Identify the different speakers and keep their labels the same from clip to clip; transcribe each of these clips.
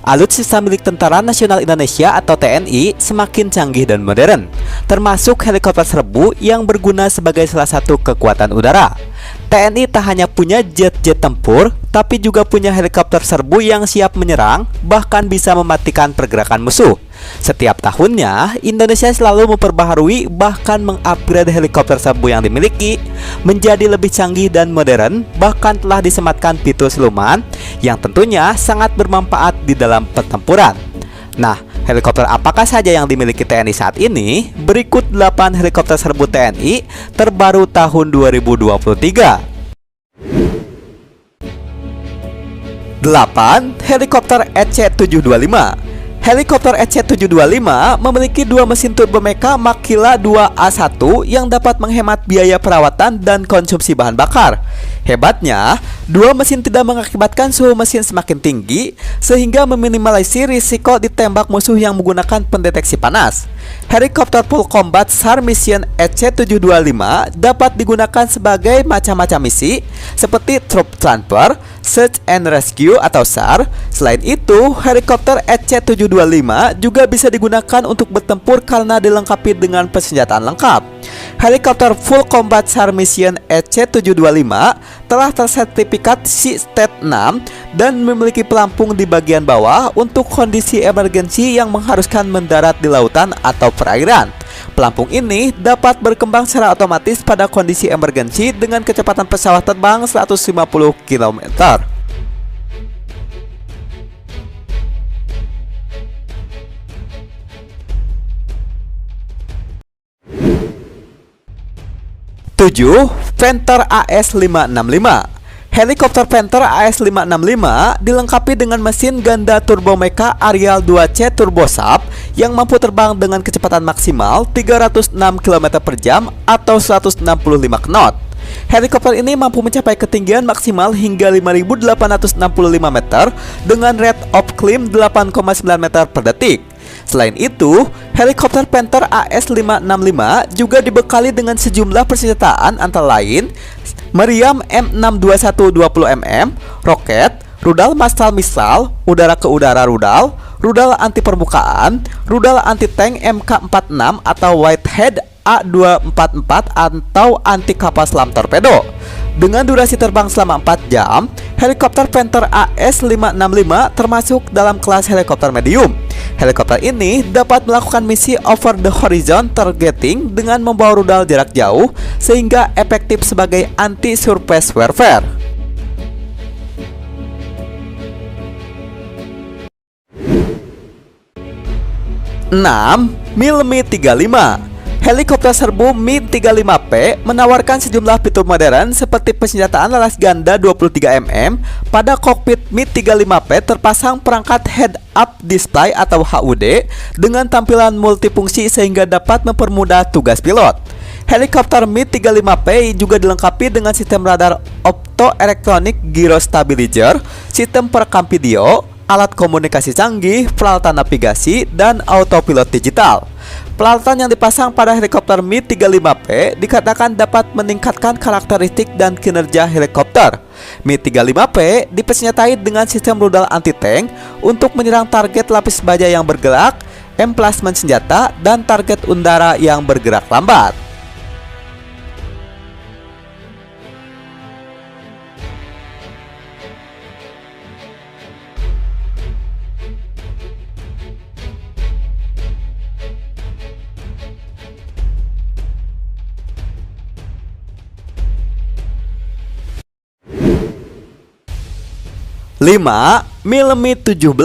Speaker 1: Alutsista milik Tentara Nasional Indonesia atau TNI semakin canggih dan modern, termasuk helikopter serbu yang berguna sebagai salah satu kekuatan udara. TNI tak hanya punya jet-jet tempur, tapi juga punya helikopter serbu yang siap menyerang, bahkan bisa mematikan pergerakan musuh. Setiap tahunnya, Indonesia selalu memperbaharui bahkan mengupgrade helikopter serbu yang dimiliki menjadi lebih canggih dan modern, bahkan telah disematkan fitur siluman yang tentunya sangat bermanfaat di dalam pertempuran. Nah, helikopter apakah saja yang dimiliki TNI saat ini? Berikut 8 helikopter serbu TNI terbaru tahun 2023. 8. Helikopter EC-725. Helikopter EC-725 memiliki dua mesin turbo mecha Makila 2A1 yang dapat menghemat biaya perawatan dan konsumsi bahan bakar. Hebatnya, dua mesin tidak mengakibatkan suhu mesin semakin tinggi sehingga meminimalisir risiko ditembak musuh yang menggunakan pendeteksi panas. Helikopter full combat SAR Mission EC-725 dapat digunakan sebagai macam-macam misi seperti troop transfer, search and rescue atau SAR. Selain itu, helikopter EC-725 juga bisa digunakan untuk bertempur karena dilengkapi dengan persenjataan lengkap. Helikopter full combat SAR Mission EC-725 telah tersertifikat SEA-State 6 dan memiliki pelampung di bagian bawah untuk kondisi emergensi yang mengharuskan mendarat di lautan atau perairan. Pelampung ini dapat berkembang secara otomatis pada kondisi emergensi dengan kecepatan pesawat terbang 150 km. 7. Panther AS565. Helikopter Panther AS565 dilengkapi dengan mesin ganda turbo mecha Arial 2C Turbosub yang mampu terbang dengan kecepatan maksimal 306 km per jam atau 165 knot. Helikopter ini mampu mencapai ketinggian maksimal hingga 5.865 meter dengan rate of climb 8,9 meter per detik. Selain itu, helikopter Panther AS565 juga dibekali dengan sejumlah persenjataan antara lain meriam M62120mm, roket, rudal massal misal, udara ke udara rudal, rudal anti permukaan, rudal anti tank MK46 atau Whitehead A244 atau anti kapal selam torpedo. Dengan durasi terbang selama 4 jam, helikopter Panther AS565 termasuk dalam kelas helikopter medium. Helikopter ini dapat melakukan misi over the horizon targeting dengan membawa rudal jarak jauh sehingga efektif sebagai anti-surface warfare. 6. Mi-35. Helikopter serbu Mi-35P menawarkan sejumlah fitur modern seperti persenjataan laras ganda 23mm. Pada kokpit Mi-35P terpasang perangkat head-up display atau HUD dengan tampilan multifungsi sehingga dapat mempermudah tugas pilot. Helikopter Mi-35P juga dilengkapi dengan sistem radar optoelektronik gyro stabilizer, sistem perekam video, alat komunikasi canggih, peralatan navigasi, dan autopilot digital. Peralatan yang dipasang pada helikopter Mi-35P dikatakan dapat meningkatkan karakteristik dan kinerja helikopter. Mi-35P dipersenjatai dengan sistem rudal anti-tank untuk menyerang target lapis baja yang bergerak, emplasmen senjata, dan target udara yang bergerak lambat. 5. Mi-17.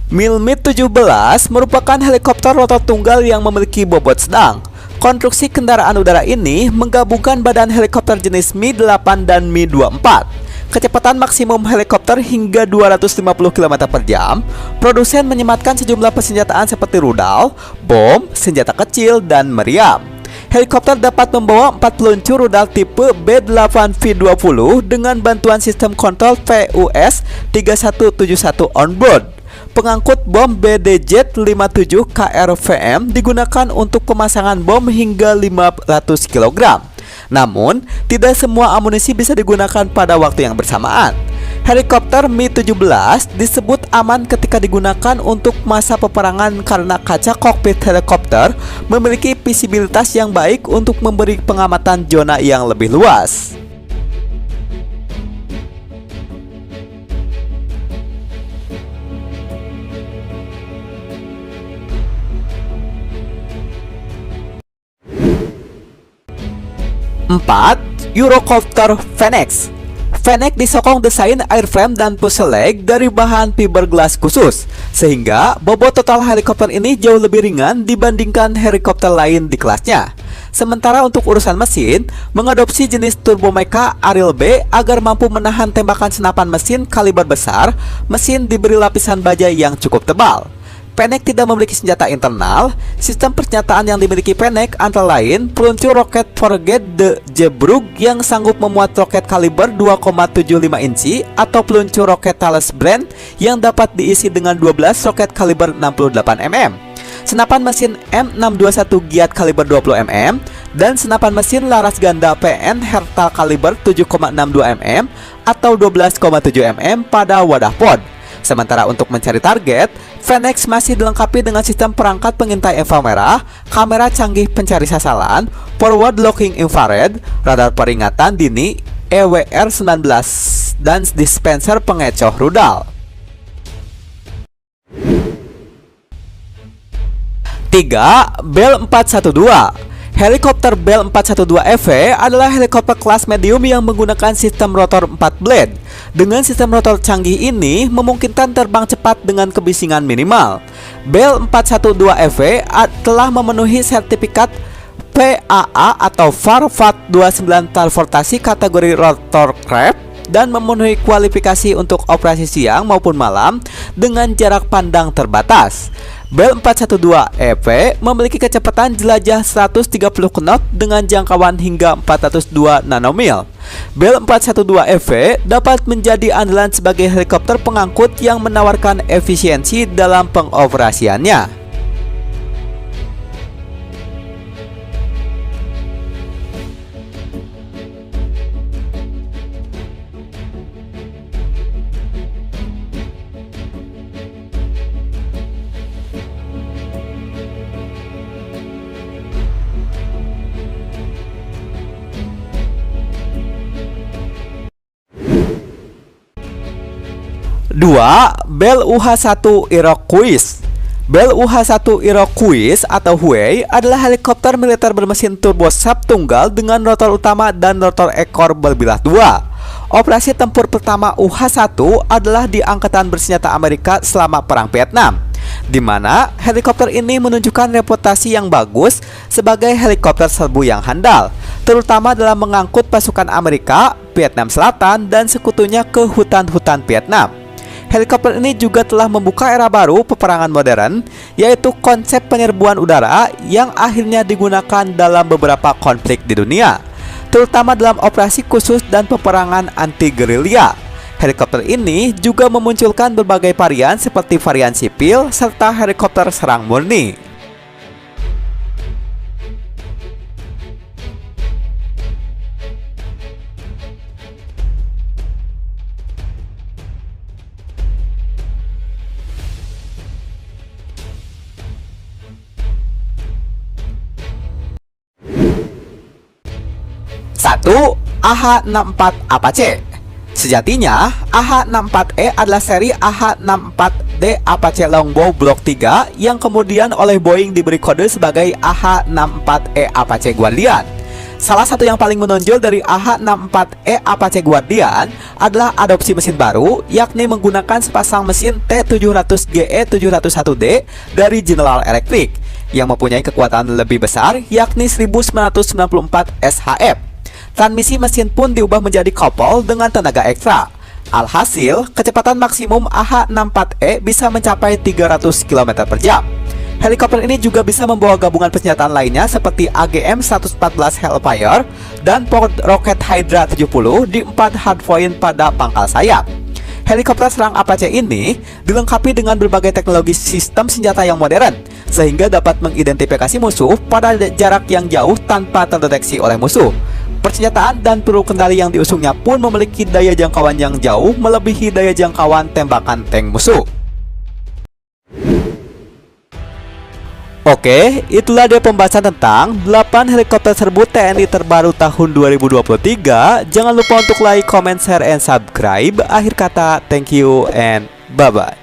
Speaker 1: Mi-17 merupakan helikopter rotor tunggal yang memiliki bobot sedang. Konstruksi kendaraan udara ini menggabungkan badan helikopter jenis Mi-8 dan Mi-24. Kecepatan maksimum helikopter hingga 250 km per jam. Produsen menyematkan sejumlah persenjataan seperti rudal, bom, senjata kecil, dan meriam. Helikopter dapat membawa 4 peluncur rudal tipe B8V20 dengan bantuan sistem kontrol VUS 3171 onboard. Pengangkut bom BDJ-57 KRVM digunakan untuk pemasangan bom hingga 500 kg. Namun, tidak semua amunisi bisa digunakan pada waktu yang bersamaan. Helikopter Mi-17 disebut aman ketika digunakan untuk masa peperangan karena kaca kokpit helikopter memiliki visibilitas yang baik untuk memberi pengamatan zona yang lebih luas. Empat, Eurocopter Phoenix. Phoenix disokong desain airframe dan fuselage dari bahan fiberglass khusus, sehingga bobot total helikopter ini jauh lebih ringan dibandingkan helikopter lain di kelasnya. Sementara untuk urusan mesin, mengadopsi jenis turbomeca Ariel B agar mampu menahan tembakan senapan mesin kaliber besar, mesin diberi lapisan baja yang cukup tebal. Phoenix tidak memiliki senjata internal. Sistem persenjataan yang dimiliki Phoenix antara lain peluncur roket Forget de Zeebrugge yang sanggup memuat roket kaliber 2,75 inci atau peluncur roket Thales Brand yang dapat diisi dengan 12 roket kaliber 68 mm, senapan mesin M621 Giat kaliber 20 mm, dan senapan mesin laras ganda PN Herta kaliber 7,62 mm atau 12,7 mm pada wadah pod. Sementara untuk mencari target, Phoenix masih dilengkapi dengan sistem perangkat pengintai inframerah, kamera canggih pencari sasaran, forward looking infrared, radar peringatan dini EWR-19, dan dispenser pengecoh rudal. 3. Bell 412. Helikopter Bell 412EV adalah helikopter kelas medium yang menggunakan sistem rotor 4 blade. Dengan sistem rotor canggih ini memungkinkan terbang cepat dengan kebisingan minimal. Bell 412EV telah memenuhi sertifikat PAA atau FAR VAT29 transportasi kategori rotor craft dan memenuhi kualifikasi untuk operasi siang maupun malam dengan jarak pandang terbatas. Bell 412EV memiliki kecepatan jelajah 130 knot dengan jangkauan hingga 402 nanomil. Bell 412EV dapat menjadi andalan sebagai helikopter pengangkut yang menawarkan efisiensi dalam pengoperasiannya. 2. Bell UH-1 Iroquois. Bell UH-1 Iroquois atau Huey adalah helikopter militer bermesin turbosap tunggal dengan rotor utama dan rotor ekor berbilah dua. Operasi tempur pertama UH-1 adalah di Angkatan Bersenjata Amerika selama Perang Vietnam, di mana helikopter ini menunjukkan reputasi yang bagus sebagai helikopter serbu yang handal, terutama dalam mengangkut pasukan Amerika, Vietnam Selatan, dan sekutunya ke hutan-hutan Vietnam. Helikopter ini juga telah membuka era baru peperangan modern, yaitu konsep penyerbuan udara yang akhirnya digunakan dalam beberapa konflik di dunia, terutama dalam operasi khusus dan peperangan anti-gerilya. Helikopter ini juga memunculkan berbagai varian seperti varian sipil serta helikopter serang murni. 1. AH-64 Apache. Sejatinya, AH-64E adalah seri AH-64D Apache Longbow Block 3 yang kemudian oleh Boeing diberi kode sebagai AH-64E Apache Guardian. Salah satu yang paling menonjol dari AH-64E Apache Guardian adalah adopsi mesin baru, yakni menggunakan sepasang mesin T700GE701D dari General Electric yang mempunyai kekuatan lebih besar, yakni 1994 SHF. Transmisi mesin pun diubah menjadi kopel dengan tenaga ekstra. Alhasil, kecepatan maksimum AH-64E bisa mencapai 300 km per jam. Helikopter ini juga bisa membawa gabungan persenjataan lainnya seperti AGM-114 Hellfire dan roket Hydra 70 di 4 hardpoint pada pangkal sayap. Helikopter serang Apache ini dilengkapi dengan berbagai teknologi sistem senjata yang modern, sehingga dapat mengidentifikasi musuh pada jarak yang jauh tanpa terdeteksi oleh musuh. persenjataan dan peluru kendali yang diusungnya pun memiliki daya jangkauan yang jauh melebihi daya jangkauan tembakan tank musuh. Oke, itulah dia pembahasan tentang 8 helikopter serbu TNI terbaru tahun 2023. Jangan lupa untuk like, comment, share, and subscribe. Akhir kata, thank you and bye-bye.